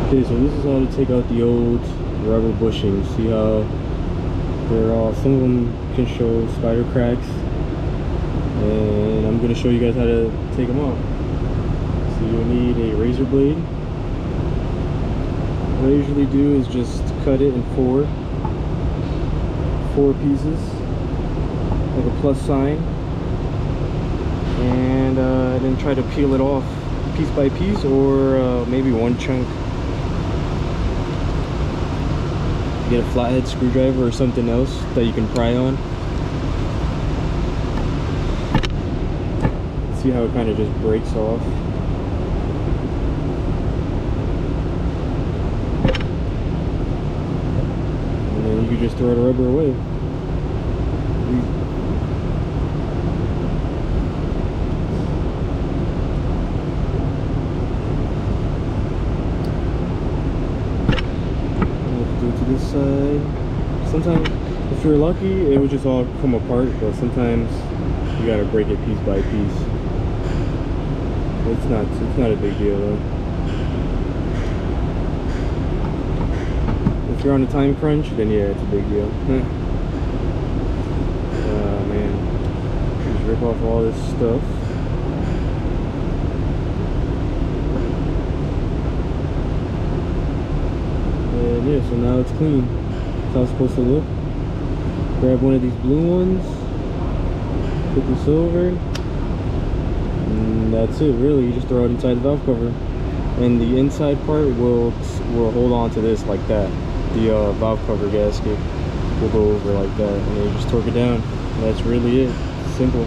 Okay, so this is how to take out the old rubber bushings. See how they're all, some of them can show spider cracks, and I'm going to show you guys how to take them off. So you'll need a razor blade. What I usually do is just cut it in four pieces, like a plus sign, and then try to peel it off piece by piece, or maybe one chunk. Get a flathead screwdriver or something else that you can pry on. See how it kind of just breaks off. And then you can just throw the rubber away. To this side. Sometimes, if you're lucky, it would just all come apart, but sometimes you gotta break it piece by piece. It's not a big deal though. If you're on a time crunch, then yeah, it's a big deal. Oh man, just rip off all this stuff. And yeah, so now it's clean. That's how it's supposed to look. Grab one of these blue ones, put the silver, and that's it really. You just throw it inside the valve cover, and the inside part will hold on to this like that. The valve cover gasket will go over like that, and then you just torque it down. And that's really it. Simple.